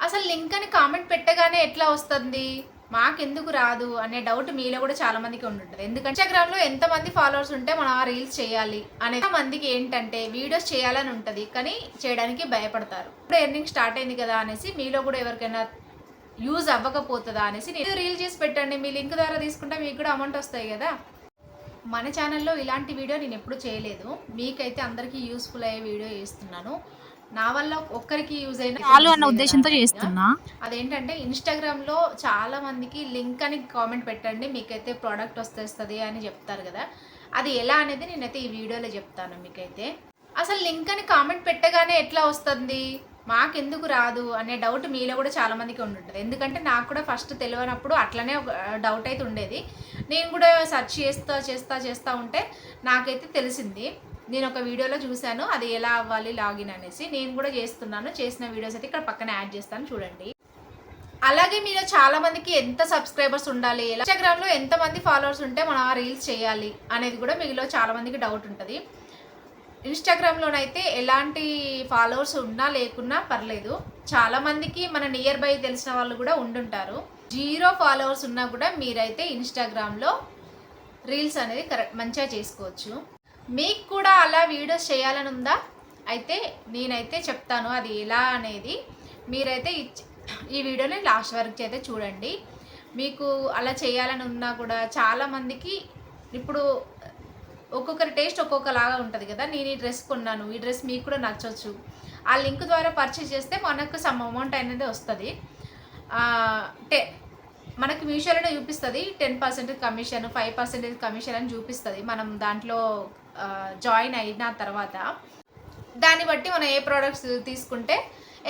అసలు లింక్ అని కామెంట్ పెట్టగానే ఎట్లా వస్తుంది, మాకెందుకు రాదు అనే డౌట్ మీలో కూడా చాలా మందికి ఉంటుంది. ఎందుకంటే ఇన్స్టాగ్రామ్ లో ఎంతమంది ఫాలోవర్స్ ఉంటే మనం ఆ రీల్స్ చేయాలి అనే మందికి ఏంటంటే వీడియోస్ చేయాలని ఉంటుంది, కానీ చేయడానికి భయపడతారు. ఇప్పుడు ఎర్నింగ్ స్టార్ట్ అయింది కదా అనేసి మీలో కూడా ఎవరికైనా యూజ్ అవ్వకపోతుందా అనేసి నేను రీల్ చేసి పెట్టండి, మీ లింక్ ద్వారా తీసుకుంటే మీకు కూడా అమౌంట్ వస్తాయి కదా. మన ఛానల్లో ఇలాంటి వీడియో నేను ఎప్పుడు చేయలేదు, మీకైతే అందరికీ యూస్ఫుల్ అయ్యే వీడియో చేస్తున్నాను. నా వల్ల ఒక్కరికి యూజ్ అయిన చాలు అన్న ఉద్దేశంతో చేస్తున్నా. అదేంటంటే ఇన్స్టాగ్రామ్లో చాలా మందికి లింక్ అని కామెంట్ పెట్టండి మీకైతే ప్రోడక్ట్ వస్తుంది అని చెప్తారు కదా, అది ఎలా అనేది నేనైతే ఈ వీడియోలో చెప్తాను మీకైతే. అసలు లింక్ అని కామెంట్ పెట్టగానే ఎట్లా వస్తుంది, మాకెందుకు రాదు అనే డౌట్ మీలో కూడా చాలా మందికి ఉంటుంది. ఎందుకంటే నాకు కూడా ఫస్ట్ తెలియనప్పుడు అట్లనే ఒక డౌట్ అయితే ఉండేది. నేను కూడా సెర్చ్ చేస్తా ఉంటే నాకైతే తెలిసింది. నేను ఒక వీడియోలో చూశాను అది ఎలా అవ్వాలి లాగిన్ అనేసి, నేను కూడా చేస్తున్నాను. చేసిన వీడియోస్ అయితే ఇక్కడ పక్కన యాడ్ చేస్తాను చూడండి. అలాగే మీలో చాలా మందికి ఎంత సబ్స్క్రైబర్స్ ఉండాలి, ఇన్స్టాగ్రామ్లో ఎంతమంది ఫాలోవర్స్ ఉంటే మనం ఆ రీల్స్ చేయాలి అనేది కూడా మీలో చాలా మందికి డౌట్ ఉంటుంది. ఇన్స్టాగ్రామ్లోనైతే ఎలాంటి ఫాలోవర్స్ ఉన్నా లేకున్నా పర్లేదు, చాలామందికి మన నియర్ బై తెలిసిన వాళ్ళు కూడా ఉండుంటారు. 0 ఫాలోవర్స్ ఉన్నా కూడా మీరైతే ఇన్స్టాగ్రామ్లో రీల్స్ అనేది మంచిగా చేసుకోవచ్చు. మీకు కూడా అలా వీడియోస్ చేయాలని ఉందా? అయితే నేనైతే చెప్తాను అది ఎలా అనేది. మీరైతే ఈ వీడియోని లాస్ట్ వరకు అయితే చూడండి. మీకు అలా చేయాలని ఉన్నా కూడా చాలామందికి ఇప్పుడు ఒక్కొక్కరి టేస్ట్ ఒక్కొక్కలాగా ఉంటుంది కదా. నేను ఈ డ్రెస్ కొన్నాను, ఈ డ్రెస్ మీకు కూడా నచ్చవచ్చు. ఆ లింక్ ద్వారా పర్చేస్ చేస్తే మనకు సమ్ అమౌంట్ అనేది వస్తుంది. మనకి మీషోలోనే చూపిస్తుంది 10% కమిషన్, 5% కమిషన్ అని చూపిస్తుంది. మనం దాంట్లో జాయిన్ అయిన తర్వాత దాన్ని బట్టి మనం ఏ ప్రోడక్ట్స్ తీసుకుంటే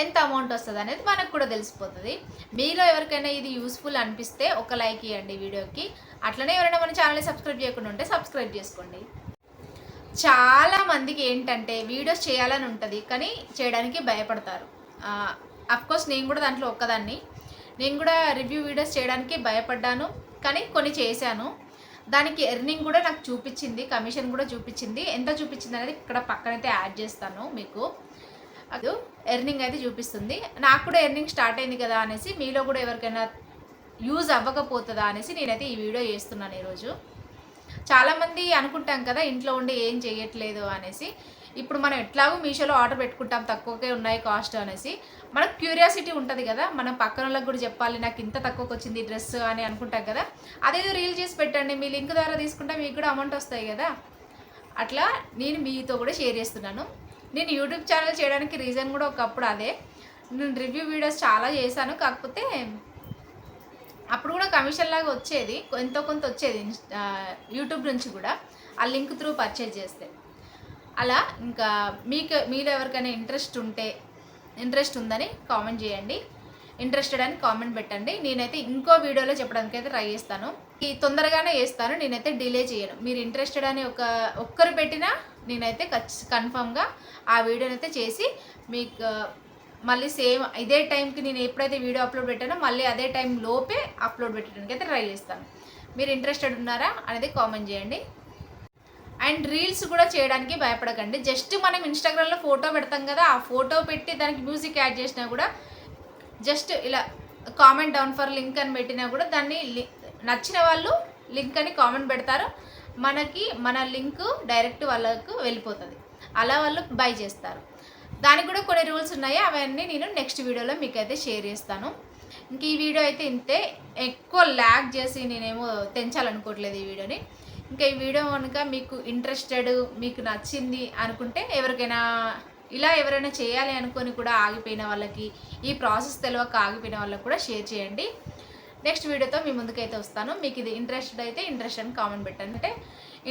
ఎంత అమౌంట్ వస్తుంది అనేది మనకు కూడా తెలిసిపోతుంది. మీలో ఎవరికైనా ఇది యూస్ఫుల్ అనిపిస్తే ఒక లైక్ ఇవ్వండి వీడియోకి. అట్లనే ఎవరైనా మన ఛానల్ని సబ్స్క్రైబ్ చేయకుండా ఉంటే సబ్స్క్రైబ్ చేసుకోండి. చాలా మందికి ఏంటంటే వీడియోస్ చేయాలని ఉంటుంది, కానీ చేయడానికి భయపడతారు. అఫ్కోర్స్ నేను కూడా దాంట్లో ఒక్కదాన్ని. నేను కూడా రివ్యూ వీడియోస్ చేయడానికి భయపడ్డాను, కానీ కొన్ని చేశాను. దానికి ఎర్నింగ్ కూడా నాకు చూపించింది, కమిషన్ కూడా చూపించింది. ఎంత చూపించింది అనేది ఇక్కడ పక్కనైతే యాడ్ చేస్తాను మీకు. అది ఎర్నింగ్ అయితే చూపిస్తుంది. నాకు కూడా ఎర్నింగ్ స్టార్ట్ అయింది కదా అనేసి మీలో కూడా ఎవరికైనా యూజ్ అవ్వకపోతుందా అనేసి నేనైతే ఈ వీడియో చేస్తున్నాను ఈరోజు. చాలామంది అనుకుంటాం కదా ఇంట్లో ఉండి ఏం చేయట్లేదు అనేసి. ఇప్పుడు మనం ఎట్లాగో మీషోలో ఆర్డర్ పెట్టుకుంటాం, తక్కువకే ఉన్నాయి కాస్ట్ అనేసి. మనకు క్యూరియాసిటీ ఉంటుంది కదా, మనం పక్కన వాళ్ళకి కూడా చెప్పాలి నాకు ఇంత తక్కువకి వచ్చింది డ్రెస్ అని అనుకుంటాం కదా. అదేదో రీల్ చేసి పెట్టండి, మీ లింక్ ద్వారా తీసుకుంటే మీకు కూడా అమౌంట్ వస్తాయి కదా. అట్లా నేను మీతో కూడా షేర్ చేస్తున్నాను. నేను యూట్యూబ్ ఛానల్ చేయడానికి రీజన్ కూడా ఒకప్పుడు అదే. నేను రివ్యూ వీడియోస్ చాలా చేశాను, కాకపోతే అప్పుడు కూడా కమిషన్ లాగా వచ్చేది, ఎంతో కొంత వచ్చేది యూట్యూబ్ నుంచి కూడా, ఆ లింక్ త్రూ పర్చేజ్ చేస్తే. అలా ఇంకా మీలో ఎవరికైనా ఇంట్రెస్ట్ ఉందని కామెంట్ చేయండి, ఇంట్రెస్టెడ్ అని కామెంట్ పెట్టండి. నేనైతే ఇంకో వీడియోలో చెప్పడానికి అయితే ట్రై చేస్తాను. ఈ తొందరగానే చేస్తాను, నేనైతే డిలే చేయను. మీరు ఇంట్రెస్టెడ్ అని ఒక్కరు పెట్టినా నేనైతే కన్ఫామ్గా ఆ వీడియోనైతే చేసి మీకు మళ్ళీ సేమ్ ఇదే టైంకి నేను ఎప్పుడైతే వీడియో అప్లోడ్ పెట్టానో మళ్ళీ అదే టైం లోపే అప్లోడ్ పెట్టడానికి అయితే ట్రై చేస్తాను. మీరు ఇంట్రెస్టెడ్ ఉన్నారా అనేది కామెంట్ చేయండి. అండ్ రీల్స్ కూడా చేయడానికి భయపడకండి. జస్ట్ మనం ఇన్స్టాగ్రామ్లో ఫోటో పెడతాం కదా, ఆ ఫోటో పెట్టి దానికి మ్యూజిక్ యాడ్ చేసినా కూడా, జస్ట్ ఇలా కామెంట్ డౌన్ ఫర్ లింక్ అని పెట్టినా కూడా దాన్ని నచ్చిన వాళ్ళు లింక్ అని కామెంట్ పెడతారు, మన లింక్ డైరెక్ట్ వాళ్ళకు వెళ్ళిపోతుంది. అలా వాళ్ళు బై చేస్తారు. దానికి కూడా కొన్ని రూల్స్ ఉన్నాయి, అవన్నీ నేను నెక్స్ట్ వీడియోలో మీకైతే షేర్ చేస్తాను. ఇంక ఈ వీడియో అయితే ఇంతే. ఎక్కువ ల్యాగ్ చేసి నేనేమో తెంచాలనుకోవట్లేదు ఈ వీడియోని. ఇంకా ఈ వీడియో కనుక మీకు ఇంట్రెస్టెడ్, మీకు నచ్చింది అనుకుంటే ఎవరైనా చేయాలి అనుకొని కూడా ఆగిపోయిన వాళ్ళకి, ఈ ప్రాసెస్ తెలియక ఆగిపోయిన వాళ్ళకి కూడా షేర్ చేయండి. నెక్స్ట్ వీడియోతో మీ ముందుకైతే వస్తాను. మీకు ఇది ఇంట్రెస్టెడ్ అయితే ఇంట్రెస్ట్ అని కామెంట్ పెట్టండి. అంటే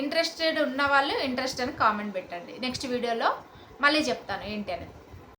ఇంట్రెస్టెడ్ ఉన్న వాళ్ళు ఇంట్రెస్ట్ అని కామెంట్ పెట్టండి. నెక్స్ట్ వీడియోలో మళ్ళీ చెప్తాను ఏంటి అనేది.